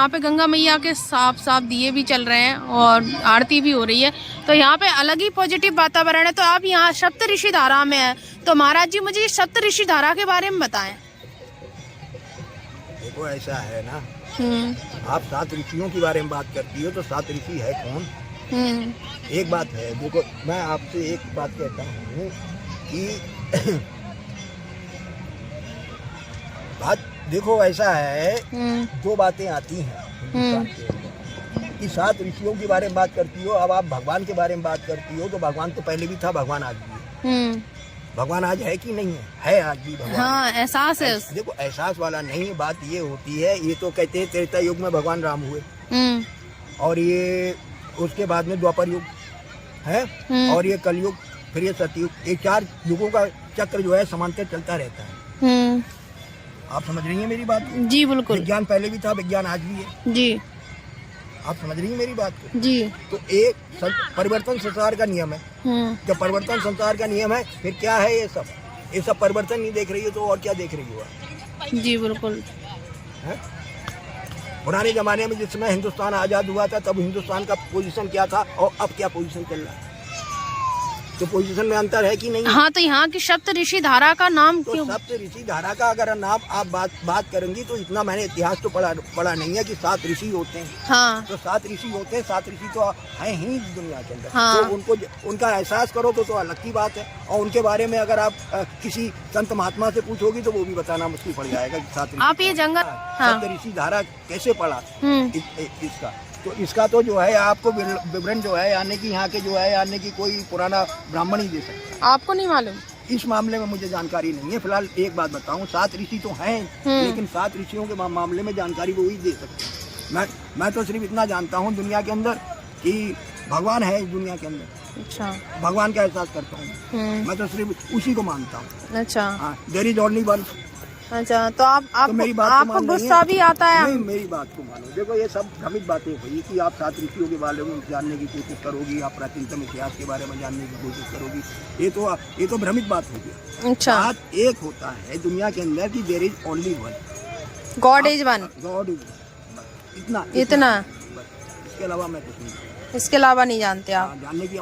यहाँ पे गंगा मैया के साफ दिए भी चल रहे हैं और आरती भी हो रही है, तो यहाँ पे अलग ही पॉजिटिव वातावरण है। तो आप यहाँ सप्त ऋषि धारा में है, तो महाराज जी मुझे सप्त ऋषि धारा के बारे में बताएं। देखो ऐसा है ना, आप 7 ऋषियों के बारे में बात करती हो, तो 7 ऋषि है कौन? एक बात है, देखो मैं आपसे एक बात कहता हूँ कि बात देखो ऐसा है, 2 बातें आती हैं हिंदुस्तान के अंदर कि 7 ऋषियों के बारे में बात करती हो। अब आप भगवान के बारे में बात करती हो, तो भगवान तो पहले भी था, भगवान आज भी है। भगवान आज है कि नहीं है आज भी भगवान। हाँ, एहसास है। देखो एहसास वाला नहीं, बात ये होती है, ये तो कहते हैं त्रेता युग में भगवान राम हुए, और ये उसके बाद में द्वापर युग है, और ये कलयुग, फिर ये सतयुग, ये 4 युगों का चक्र जो है समांतर चलता रहता है। आप समझ रही हैं मेरी बात? जी बिल्कुल। विज्ञान पहले भी था, विज्ञान आज भी है जी। आप समझ रही हैं मेरी बात को? जी। तो एक परिवर्तन संसार का नियम है। जब परिवर्तन संसार का नियम है, फिर क्या है ये सब परिवर्तन नहीं देख रही हो तो और क्या देख रही हो? जी बिल्कुल। पुराने जमाने में जिस समय हिंदुस्तान आजाद हुआ था, तब हिंदुस्तान का पोजीशन क्या था और अब क्या पोजीशन चल रहा है? तो पोजीशन में अंतर है कि नहीं? हाँ, तो यहाँ की सप्त ऋषि धारा का नाम क्यों? तो सप्त ऋषि धारा का अगर नाम आप बात करेंगी, तो इतना मैंने इतिहास तो पढ़ा नहीं है कि 7 ऋषि होते हैं। हाँ। तो 7 ऋषि होते हैं, 7 ऋषि तो हैं ही दुनिया के अंदर। हाँ। तो उनको उनका एहसास करो तो अलग की बात है, और उनके बारे में अगर आप किसी संत महात्मा से पूछोगी तो वो भी बताना मुश्किल पड़ जाएगा कि 7 ऋषि। आप ये जंगल सप्त ऋषि धारा कैसे पढ़ा इसका? तो इसका तो जो है आपको विवरण जो है आने की, यहाँ के जो है आने की कोई पुराना ब्राह्मण ही दे सकता है। आपको नहीं मालूम? इस मामले में मुझे जानकारी नहीं है। फिलहाल एक बात बताऊं, 7 ऋषि तो हैं, लेकिन 7 ऋषियों के मामले में जानकारी वो ही दे सकते हैं। मैं तो सिर्फ इतना जानता हूँ दुनिया के अंदर कि भगवान है इस दुनिया के अंदर। अच्छा। भगवान का एहसास करता हूँ मैं, तो सिर्फ उसी को मानता हूँ। अच्छा। हाँ, देयर इज ओनली वन। अच्छा, तो आपको गुस्सा भी आता है? नहीं, मेरी बात को मानो। देखो ये सब भ्रमित बातें हुई कि आप 7 ऋषियों के बारे में जानने की कोशिश करोगी, आप प्राचीनतम इतिहास के बारे में जानने की कोशिश करोगी, ये तो भ्रमित बात होगी। अच्छा। बात एक होता है दुनिया के अंदर कि there is only one, God is one, God is one, इतना। इसके अलावा मैं कुछ नहीं, इसके अलावा नहीं जानते आप? जानने की